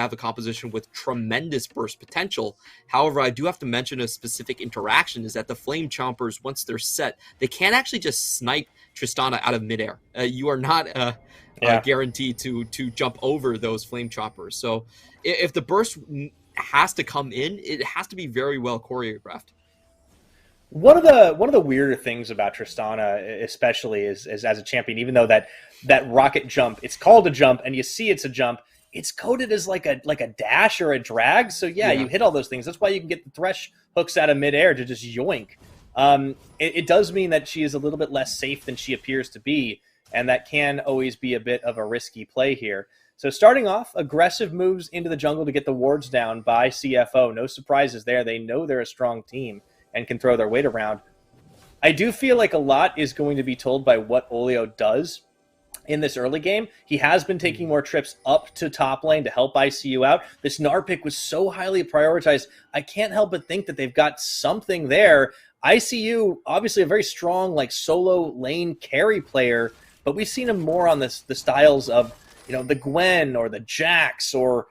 have a composition with tremendous burst potential. However, I do have to mention a specific interaction is that the Flame Chompers, once they're set, they can't actually just snipe Tristana out of midair. You are not guaranteed to jump over those Flame Chompers. So if the burst has to come in, it has to be very well choreographed. One of the weirder things about Tristana, especially, is as a champion, even though that rocket jump, it's called a jump, and you see it's a jump, it's coded as like a dash or a drag. So yeah, you hit all those things. That's why you can get the thresh hooks out of midair to just yoink. It does mean that she is a little bit less safe than she appears to be, and that can always be a bit of a risky play here. So starting off, aggressive moves into the jungle to get the wards down by CFO. No surprises there. They know they're a strong team and can throw their weight around. I do feel like a lot is going to be told by what Olio does in this early game. He has been taking more trips up to top lane to help ICU out. This Gnar pick was so highly prioritized. I can't help but think that they've got something there. ICU, obviously a very strong like solo lane carry player, but we've seen him more on the styles of, you know, the Gwen or the Jax or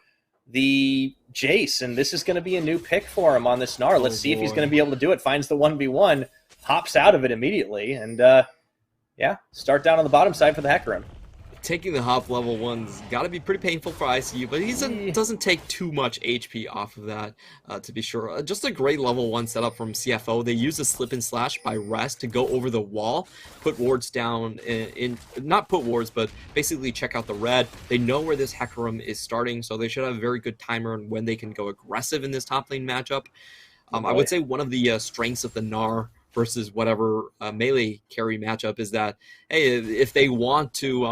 the Jace, and this is going to be a new pick for him on this Gnar. Let's see if he's going to be able to do it. Finds the 1v1, hops out of it immediately, and start down on the bottom side for the Hecarim. Taking the hop level 1's got to be pretty painful for ICU, but he doesn't take too much HP off of that, to be sure. Just a great level 1 setup from CFO. They use a slip and slash by Rest to go over the wall, put wards down, not put wards, but basically check out the red. They know where this Hecarim is starting, so they should have a very good timer on when they can go aggressive in this top lane matchup. I would say one of the strengths of the Gnar versus whatever melee carry matchup is that, hey, if they want to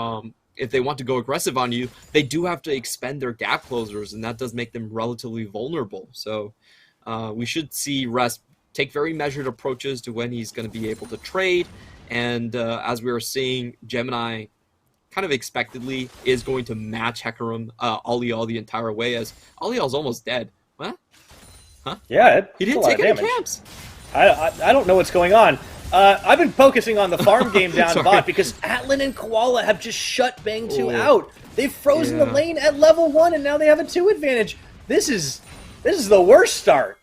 go aggressive on you, they do have to expend their gap closers, and that does make them relatively vulnerable. So we should see Rest take very measured approaches to when he's going to be able to trade. And as we were seeing, Gemini kind of expectedly is going to match Hecarim Alial the entire way, as Alial's almost dead. What? Huh? Yeah, he didn't take any camps. I don't know what's going on. I've been focusing on the farm game down bot because Atlan and Koala have just shut Bang 2 out. They've frozen the lane at level 1, and now they have a 2 advantage. This is the worst start.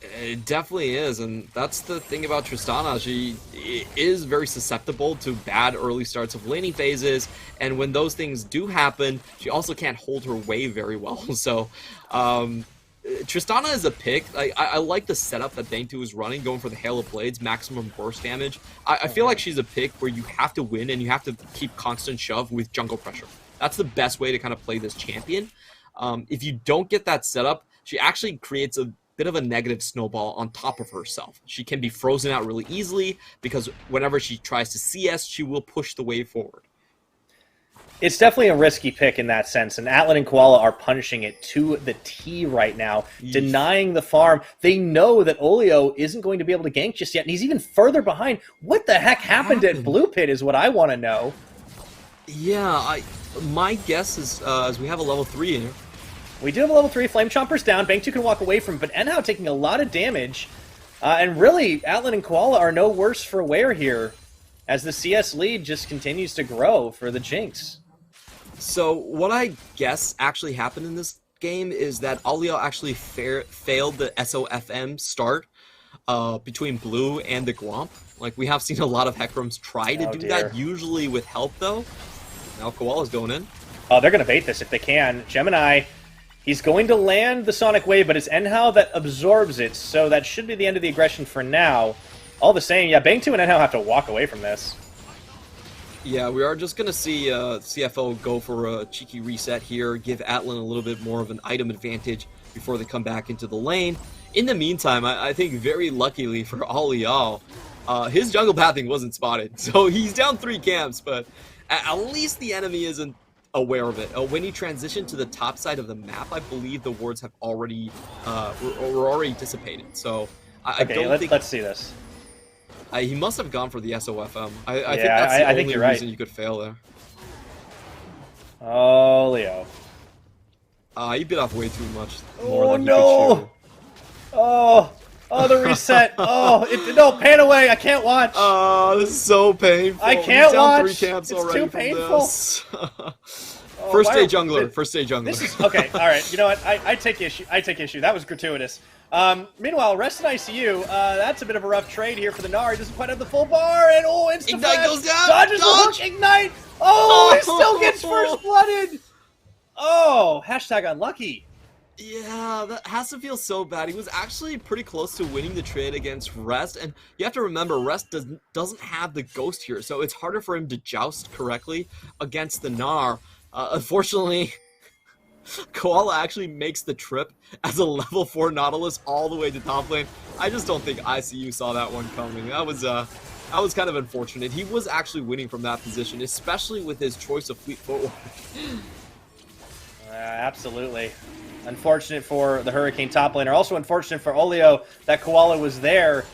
It definitely is, and that's the thing about Tristana. She is very susceptible to bad early starts of laning phases, and when those things do happen, she also can't hold her way very well. So, Tristana is a pick. I like the setup that Bang 2 is running, going for the Hail of Blades, maximum burst damage. I feel like she's a pick where you have to win and you have to keep constant shove with jungle pressure. That's the best way to kind of play this champion. If you don't get that setup, she actually creates a bit of a negative snowball on top of herself. She can be frozen out really easily because whenever she tries to CS, she will push the wave forward. It's definitely a risky pick in that sense, and Atlan and Koala are punishing it to the T right now, denying the farm. They know that Olio isn't going to be able to gank just yet, and he's even further behind. What the heck happened at Blue Pit is what I want to know. Yeah, my guess is as we have a level 3 here. We do have a level 3. Flame Chompers down. Bang 2 can walk away from, but Enhao taking a lot of damage. And really, Atlan and Koala are no worse for wear here, as the CS lead just continues to grow for the Jinx. So what I guess actually happened in this game is that Alial actually failed the SOFM start between Blue and the Gwomp. Like, we have seen a lot of Hecarims try to do that, usually with help, though. Now Koala's going in. Oh, they're going to bait this if they can. Gemini, he's going to land the Sonic Wave, but it's Enhao that absorbs it, so that should be the end of the aggression for now. All the same, yeah, Bang 2 and Enhao have to walk away from this. Yeah, we are just going to see CFO go for a cheeky reset here, give Atlan a little bit more of an item advantage before they come back into the lane. In the meantime, I think very luckily for Alial, his jungle pathing wasn't spotted. So he's down 3 camps, but at least the enemy isn't aware of it. When he transitioned to the top side of the map, I believe the wards have already were already dissipated. So I don't think... let's see this. He must have gone for the SOFM. I think that's the only reason you could fail there. Oh, Leo. He bit off way too much more than he could chew. Oh, the reset. No, pan away. I can't watch. Oh, this is so painful. I can't watch. He's down 3 camps it's already too painful. Oh, First day jungler. First day jungler. This is okay. All right. You know what? I take issue. I take issue. That was gratuitous. Meanwhile, Rest in ICU. That's a bit of a rough trade here for the Gnar. He doesn't quite have the full bar, and instant Ignite flash. goes down. Dodges the hook. Ignite. Oh, he still gets first blooded. Oh, hashtag unlucky. Yeah, that has to feel so bad. He was actually pretty close to winning the trade against Rest, and you have to remember, Rest doesn't have the Ghost here, so it's harder for him to joust correctly against the Gnar. Unfortunately, Koala actually makes the trip as a level 4 Nautilus all the way to top lane. I just don't think ICU saw that one coming. That was kind of unfortunate. He was actually winning from that position, especially with his choice of fleet footwork. Absolutely. Unfortunate for the Hurricane top laner. Also unfortunate for Olio that Koala was there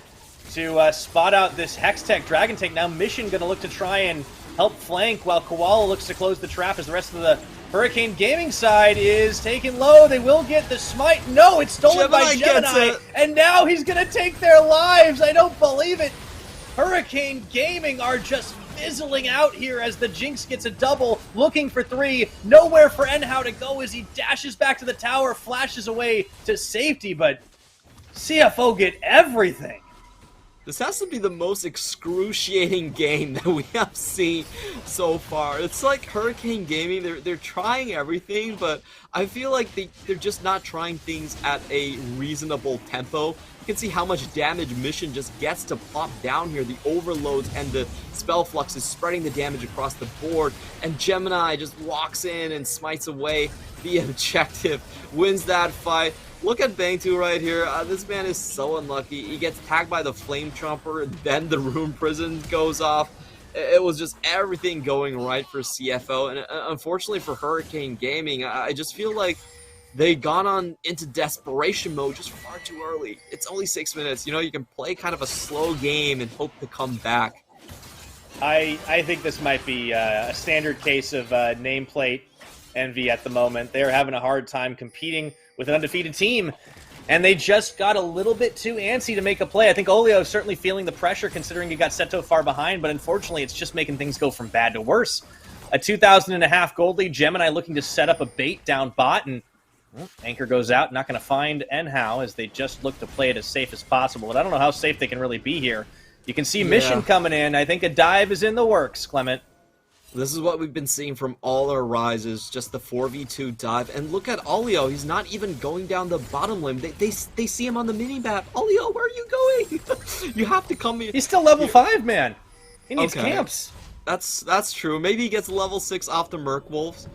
to spot out this Hextech Dragon Tank. Now Mission going to look to try and help flank while Koala looks to close the trap as the rest of the Hurricane Gaming side is taken low. They will get the smite. No, it's stolen by Gemini. And now he's going to take their lives. I don't believe it. Hurricane Gaming are just fizzling out here as the Jinx gets a double, looking for 3. Nowhere for Enhao to go as he dashes back to the tower, flashes away to safety, but CFO get everything. This has to be the most excruciating game that we have seen so far. It's like Hurricane Gaming, they're trying everything, but I feel like they're just not trying things at a reasonable tempo. You can see how much damage Mission just gets to plop down here. The overloads and the spell flux is spreading the damage across the board, and Gemini just walks in and smites away the objective, wins that fight. Look at Bang2 right here. This man is so unlucky. He gets tagged by the Flame Trumper, then the Rune Prison goes off. It was just everything going right for CFO, and unfortunately for Hurricane Gaming, I just feel like they gone on into desperation mode just far too early. It's only 6 minutes. You know, you can play kind of a slow game and hope to come back. I think this might be a standard case of nameplate envy at the moment. They're having a hard time competing with an undefeated team, and they just got a little bit too antsy to make a play. I think Olio is certainly feeling the pressure considering he got set so far behind, but unfortunately it's just making things go from bad to worse. A 2,500 gold lead, Gemini looking to set up a bait down bot, and Anchor goes out, not going to find Enhao as they just look to play it as safe as possible. But I don't know how safe they can really be here. You can see Mission coming in. I think a dive is in the works, Clement. This is what we've been seeing from all our rises, just the 4v2 dive. And look at Olio, he's not even going down the bottom lane. They see him on the mini-map. Olio, where are you going? You have to come here. He's still level 5, man. He needs camps. That's true. Maybe he gets level 6 off the Merc Wolves.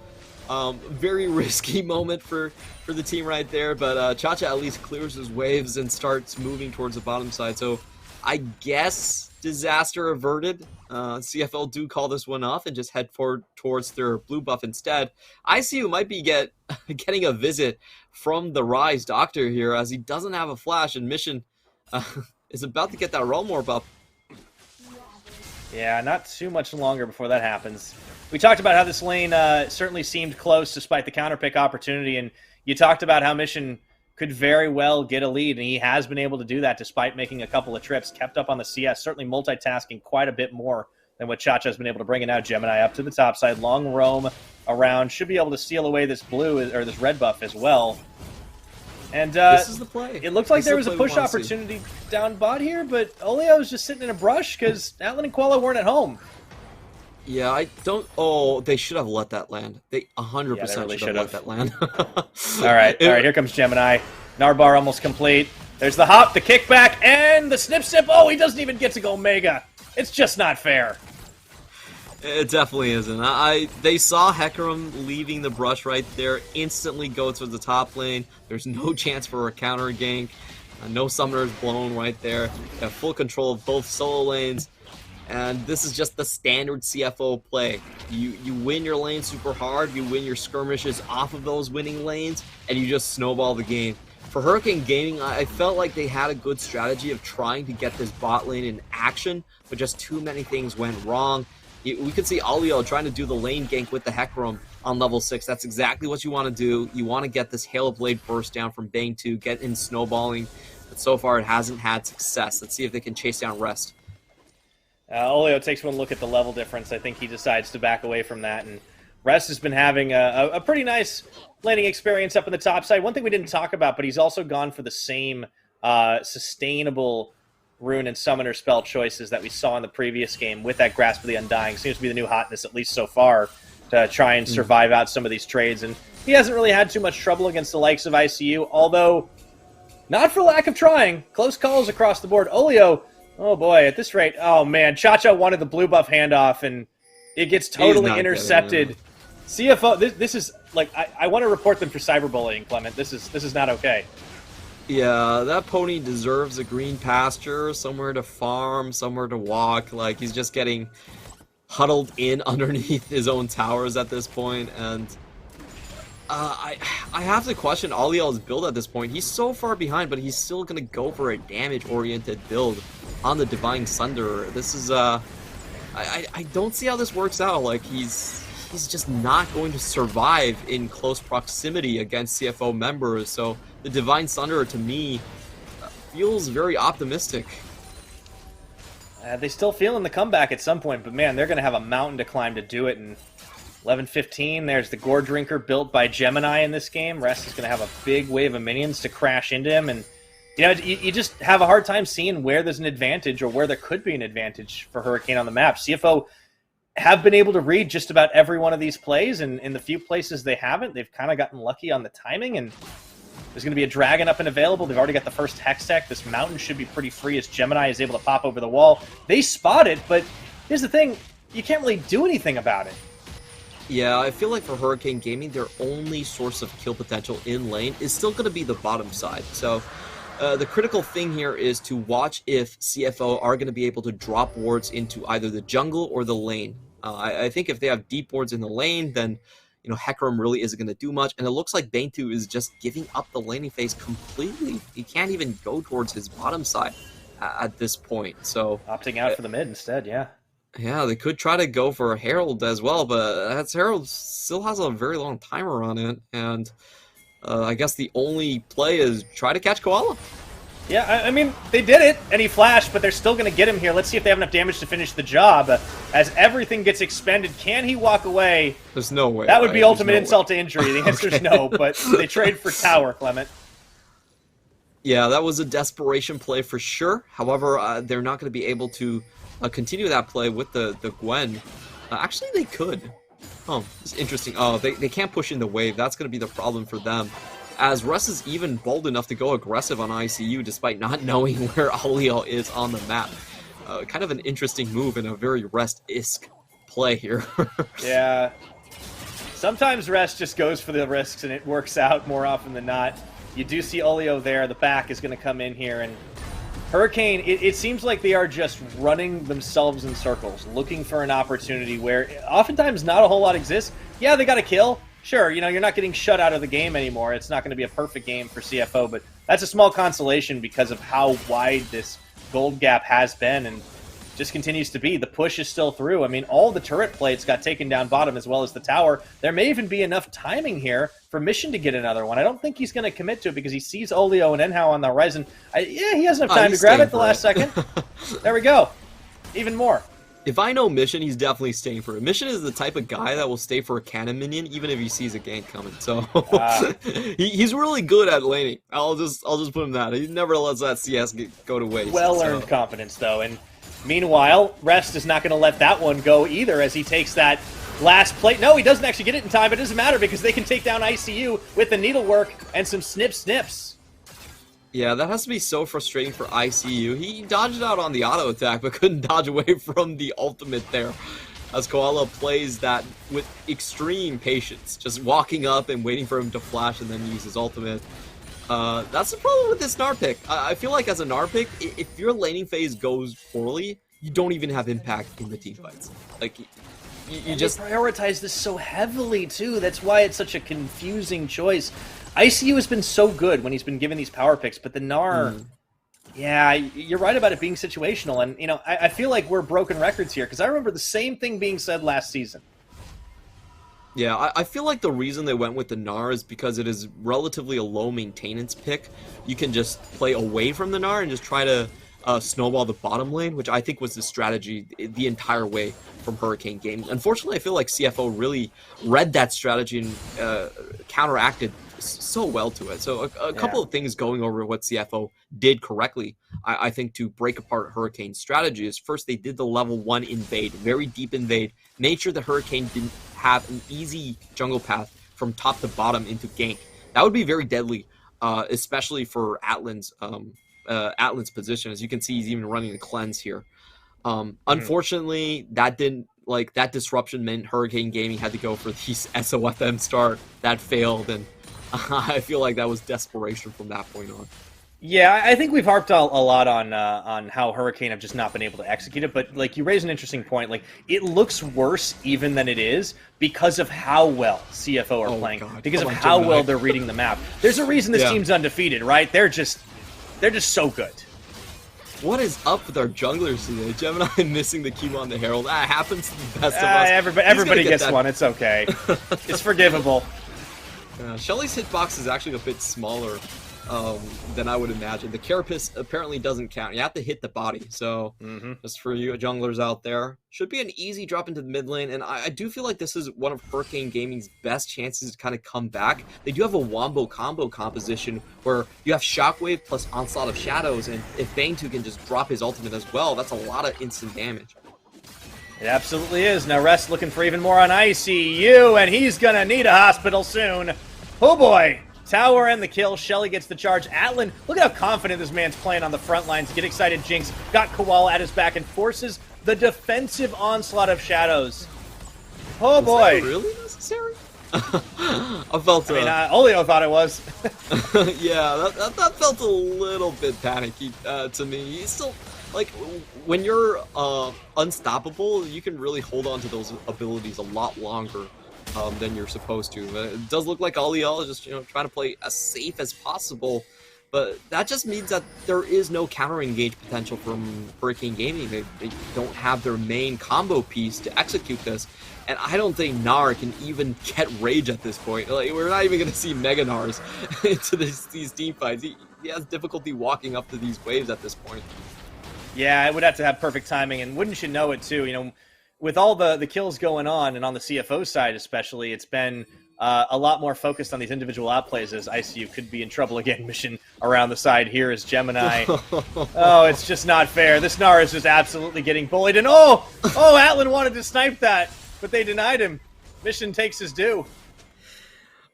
Very risky moment for the team right there, but Chacha at least clears his waves and starts moving towards the bottom side. So I guess disaster averted. CFL do call this one off and just head forward towards their blue buff instead. ICU might be getting a visit from the Rise Doctor here as he doesn't have a flash, and Mission is about to get that Rollmore buff. Yeah, not too much longer before that happens. We talked about how this lane certainly seemed close despite the counterpick opportunity, and you talked about how Mission could very well get a lead, and he has been able to do that despite making a couple of trips, kept up on the CS, certainly multitasking quite a bit more than what Chacha has been able to bring. And now Gemini up to the top side, long roam around, should be able to steal away this blue or this red buff as well. And this is the play. It looked like there was a push opportunity down bot here, but Olio was just sitting in a brush because Atlan and Koala weren't at home. Yeah, I don't... Oh, they should have let that land. They 100% really should have let that land. All right, here comes Gemini. Narbar almost complete. There's the hop, the kickback, and the snip snip. Oh, he doesn't even get to go Mega. It's just not fair. It definitely isn't. They saw Hecarim leaving the brush right there, instantly go to the top lane. There's no chance for a counter gank. No summoners blown right there. They have full control of both solo lanes. And this is just the standard CFO play. You win your lane super hard, you win your skirmishes off of those winning lanes, and you just snowball the game. For Hurricane Gaming, I felt like they had a good strategy of trying to get this bot lane in action, but just too many things went wrong. We could see Olio trying to do the lane gank with the Hecarim on level 6. That's exactly what you want to do. You want to get this Hail Blade burst down from Bang2, get in snowballing, but so far it hasn't had success. Let's see if they can chase down Rest. Olio takes one look at the level difference. I think he decides to back away from that and Rest has been having a pretty nice laning experience up in the top side. One thing we didn't talk about, but he's also gone for the same sustainable rune and summoner spell choices that we saw in the previous game with that Grasp of the Undying. Seems to be the new hotness, at least so far, to try and survive out some of these trades. And he hasn't really had too much trouble against the likes of ICU, although not for lack of trying. Close calls across the board. Olio, oh boy, at this rate, oh man, Cha-Cha wanted the blue buff handoff, and it gets totally intercepted. CFO, this is, like, I want to report them for cyberbullying, Clement. This is not okay. Yeah, that pony deserves a green pasture, somewhere to farm, somewhere to walk. Like, he's just getting huddled in underneath his own towers at this point, and I have to question Aliel's build at this point. He's so far behind, but he's still going to go for a damage-oriented build on the Divine Sunderer. This is, I don't see how this works out. Like, he's just not going to survive in close proximity against CFO members, so the Divine Sunderer, to me, feels very optimistic. They still feeling the comeback at some point, but man, they're going to have a mountain to climb to do it. And 11-15, there's the Gore Drinker built by Gemini in this game. Rest is going to have a big wave of minions to crash into him, and you know, you just have a hard time seeing where there's an advantage or where there could be an advantage for Hurricane on the map. CFO have been able to read just about every one of these plays, and in the few places they haven't, they've kind of gotten lucky on the timing, and there's going to be a dragon up and available. They've already got the first Hex Tech. This mountain should be pretty free as Gemini is able to pop over the wall. They spot it, but here's the thing. You can't really do anything about it. Yeah, I feel like for Hurricane Gaming, their only source of kill potential in lane is still going to be the bottom side. So the critical thing here is to watch if CFO are going to be able to drop wards into either the jungle or the lane. I think if they have deep wards in the lane, then Hecarim really isn't going to do much, and it looks like Bantu is just giving up the laning phase completely. He can't even go towards his bottom side at this point. So opting out for the mid instead, yeah. Yeah, they could try to go for a Herald as well, but that Herald still has a very long timer on it, and I guess the only play is try to catch Koala. Yeah, I mean, they did it, and he flashed, but they're still going to get him here. Let's see if they have enough damage to finish the job. As everything gets expended, can he walk away? There's no way. That would be ultimate insult to injury. The answer's Okay. no, but they trade for tower, Clement. Yeah, that was a desperation play for sure. However, they're not going to be able to continue that play with the Gwen. Actually, they could. Oh, it's interesting. Oh, they can't push in the wave. That's going to be the problem for them. As Russ is even bold enough to go aggressive on ICU despite not knowing where Aliel is on the map. Kind of an interesting move and a very Rest-esque play here. Yeah. Sometimes Rest just goes for the risks and it works out more often than not. You do see Olio there. The back is going to come in here, and Hurricane, it seems like they are just running themselves in circles, looking for an opportunity where oftentimes not a whole lot exists. Yeah, they got a kill. Sure, you're not getting shut out of the game anymore. It's not going to be a perfect game for CFO, but that's a small consolation because of how wide this gold gap has been and just continues to be. The push is still through. I mean, all the turret plates got taken down bottom as well as the tower. There may even be enough timing here for Mission to get another one. I don't think he's going to commit to it because he sees Olio and Enhao on the horizon. Yeah, he has enough time to grab it at the last second. There we go. Even more. If I know Mission, he's definitely staying for it. Mission is the type of guy that will stay for a cannon minion even if he sees a gank coming. So he's really good at laning. I'll just put him that. He never lets that CS go to waste. Well-earned confidence, though. And meanwhile, Rest is not going to let that one go either as he takes that last plate. No, he doesn't actually get it in time, but it doesn't matter because they can take down ICU with the needlework and some snips. Yeah, that has to be so frustrating for ICU. He dodged out on the auto attack, but couldn't dodge away from the ultimate there. As Koala plays that with extreme patience, just walking up and waiting for him to flash and then use his ultimate. That's the problem with this Gnar pick. I feel like as a Gnar pick, if your laning phase goes poorly, you don't even have impact in the team fights. Like, you just prioritize this so heavily, too. That's why it's such a confusing choice. ICU has been so good when he's been given these power picks, but the Gnar, yeah, you're right about it being situational. And, I feel like we're broken records here because I remember the same thing being said last season. Yeah, I feel like the reason they went with the Gnar is because it is relatively a low maintenance pick. You can just play away from the Gnar and just try to snowball the bottom lane, which I think was the strategy the entire way from Hurricane Gaming. Unfortunately, I feel like CFO really read that strategy and counteracted so well to it. So a couple of things going over what CFO did correctly, I think, to break apart Hurricane's strategy is first they did the level 1 invade, very deep invade, made sure the Hurricane didn't have an easy jungle path from top to bottom into gank. That would be very deadly, especially for Atlan's position. As you can see, he's even running a cleanse here. Unfortunately, that disruption meant Hurricane Gaming had to go for these SOFM start. That failed, and I feel like that was desperation from that point on. Yeah, I think we've harped a lot on how Hurricane have just not been able to execute it, but like you raise an interesting point. Like it looks worse even than it is because of how well CFO are playing, because of how well they're reading the map. There's a reason this team's undefeated, right? They're just so good. What is up with our junglers today? Gemini missing the Q on the Herald. That happens to the best of us. Everybody gets one. It's okay. It's forgivable. Shelly's hitbox is actually a bit smaller than I would imagine. The Carapace apparently doesn't count. You have to hit the body. So just for you junglers out there, should be an easy drop into the mid lane. And I do feel like this is one of Hurricane Gaming's best chances to kind of come back. They do have a wombo combo composition where you have Shockwave plus Onslaught of Shadows. And if Bang2 can just drop his ultimate as well, that's a lot of instant damage. It absolutely is. Now Rest looking for even more on ICU, and he's going to need a hospital soon. Oh boy. Tower and the kill. Shelly gets the charge. Atlan, look at how confident this man's playing on the front lines. Get excited, Jinx. Got Koala at his back and forces the defensive onslaught of shadows. Oh boy. Is that really necessary? I felt Olio thought it was. Yeah, that felt a little bit panicky to me. He's still, like, when you're unstoppable, you can really hold on to those abilities a lot longer than you're supposed to. It does look like Oliel is just trying to play as safe as possible, but that just means that there is no counter engage potential from Hurricane Gaming. They don't have their main combo piece to execute this, and I don't think Gnar can even get Rage at this point. Like, we're not even going to see Mega Gnars into these team fights. He has difficulty walking up to these waves at this point. Yeah, it would have to have perfect timing, and wouldn't you know it too, with all the kills going on, and on the CFO side especially, it's been a lot more focused on these individual outplays, as ICU could be in trouble again. Mission around the side here is Gemini. Oh, it's just not fair. This Gnar is just absolutely getting bullied, and Atlan wanted to snipe that, but they denied him. Mission takes his due.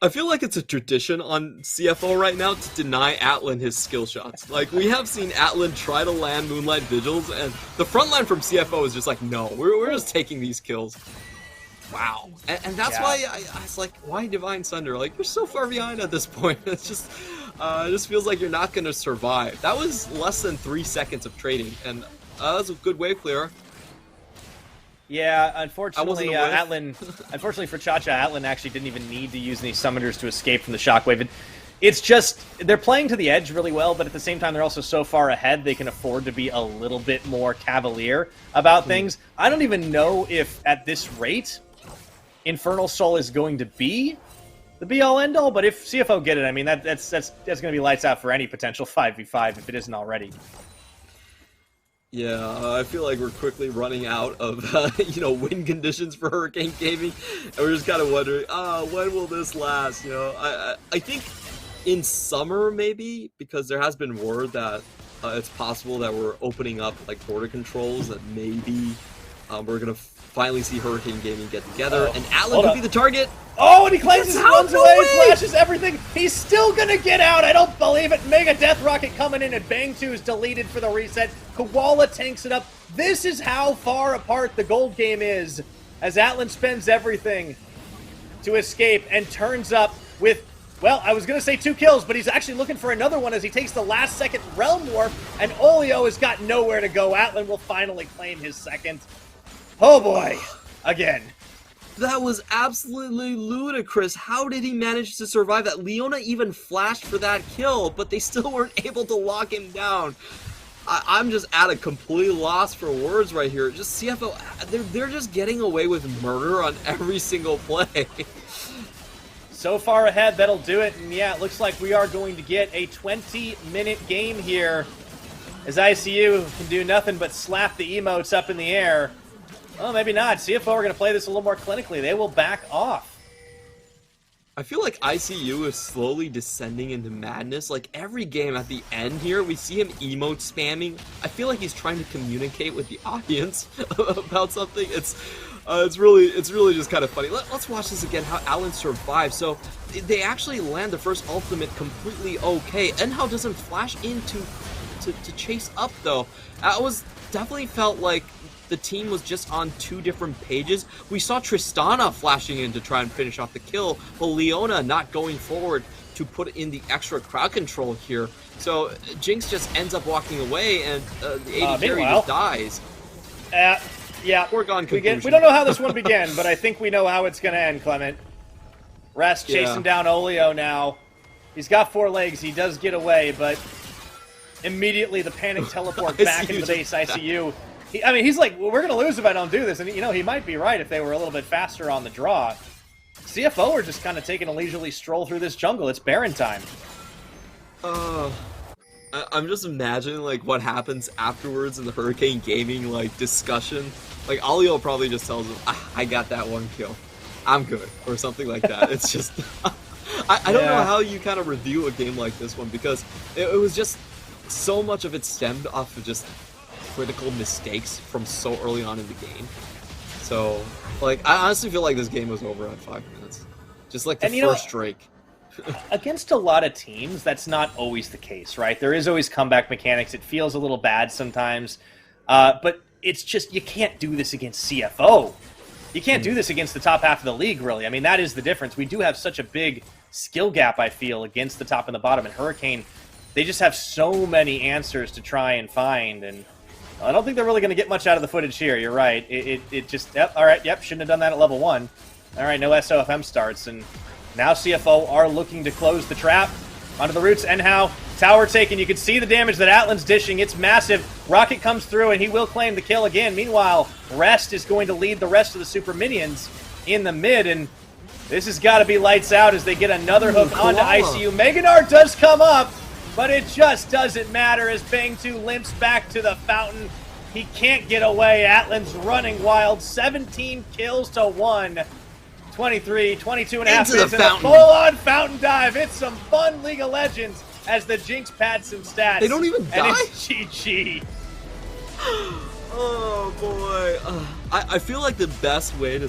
I feel like it's a tradition on CFO right now to deny Atlan his skill shots. Like, we have seen Atlan try to land Moonlight Vigils, and the front line from CFO is just like, no, we're just taking these kills. Wow. And that's why I was like, why Divine Sunder? Like, you're so far behind at this point. It's just, it just feels like you're not going to survive. That was less than 3 seconds of trading, and that was a good wave clear. Yeah, unfortunately, unfortunately for Cha-Cha, Atlan actually didn't even need to use any summoners to escape from the shockwave. It's just, they're playing to the edge really well, but at the same time, they're also so far ahead, they can afford to be a little bit more cavalier about things. I don't even know if, at this rate, Infernal Soul is going to be the be-all, end-all, but if CFO get it, I mean, that's going to be lights out for any potential 5v5 if it isn't already. Yeah, I feel like we're quickly running out of, win conditions for Hurricane Gaming, and we're just kind of wondering, when will this last? I think in summer, maybe, because there has been word that it's possible that we're opening up, like, border controls, that maybe we're going to finally see Hurricane Gaming get together, and Atlan could be the target. Oh, and he claims his runs away, flashes everything. He's still gonna get out. I don't believe it. Mega Death Rocket coming in, and Bang2 is deleted for the reset. Koala tanks it up. This is how far apart the gold game is, as Atlan spends everything to escape and turns up with, well, I was gonna say 2 kills, but he's actually looking for another one as he takes the last second Realm Warp, and Olio has got nowhere to go. Atlan will finally claim his second. Oh boy, again. That was absolutely ludicrous. How did he manage to survive that? Leona even flashed for that kill, but they still weren't able to lock him down. I'm just at a complete loss for words right here. Just CFO, they're just getting away with murder on every single play. So far ahead, that'll do it. And yeah, it looks like we are going to get a 20-minute game here. as ICU can do nothing but slap the emotes up in the air. Well, maybe not. CFO are going to play this a little more clinically. They will back off. I feel like ICU is slowly descending into madness. Like every game at the end here, we see him emote spamming. I feel like he's trying to communicate with the audience about something. It's really just kind of funny. Let's watch this again. How Alan survives. So they actually land the first ultimate completely okay. Enhao doesn't flash in to chase up though. That was definitely felt like the team was just on two different pages. We saw Tristana flashing in to try and finish off the kill, but Leona not going forward to put in the extra crowd control here. So Jinx just ends up walking away, and the AD carry just dies. Yeah, foregone conclusion. We don't know how this one began, but I think we know how it's going to end, Clement. Rest chasing down Olio now. He's got 4 legs. He does get away, but immediately the panic teleport back into the base ICU. He's like, well, we're going to lose if I don't do this. And, he might be right if they were a little bit faster on the draw. CFO are just kind of taking a leisurely stroll through this jungle. It's Baron time. I'm just imagining, like, what happens afterwards in the Hurricane Gaming, like, discussion. Like, Olio probably just tells him, I got that 1 kill. I'm good. Or something like that. It's just... I don't know how you kind of review a game like this one, because it was just... So much of it stemmed off of just critical mistakes from so early on in the game. So, like, I honestly feel like this game was over at 5 minutes. Just like the first Drake. Against a lot of teams, that's not always the case, right? There is always comeback mechanics. It feels a little bad sometimes. But it's just, you can't do this against CFO. You can't do this against the top half of the league, really. I mean, that is the difference. We do have such a big skill gap, I feel, against the top and the bottom. And Hurricane, they just have so many answers to try and find, and I don't think they're really going to get much out of the footage here. You're right. It just... Yep, shouldn't have done that at level 1. All right, no SOFM starts, and now CFO are looking to close the trap. Onto the roots, Enhao. Tower taken. You can see the damage that Atlan's dishing. It's massive. Rocket comes through, and he will claim the kill again. Meanwhile, Rest is going to lead the rest of the super minions in the mid, and this has got to be lights out as they get another hook onto ICU. Meganar does come up, but it just doesn't matter as Bang 2 limps back to the fountain. He can't get away. Atlan's running wild. 17 kills to 1. 23, 22 and a half minutes, and a full-on fountain dive. It's some fun League of Legends as the Jinx pads some stats. They don't even die? And it's GG. Oh, boy. I feel like the best way to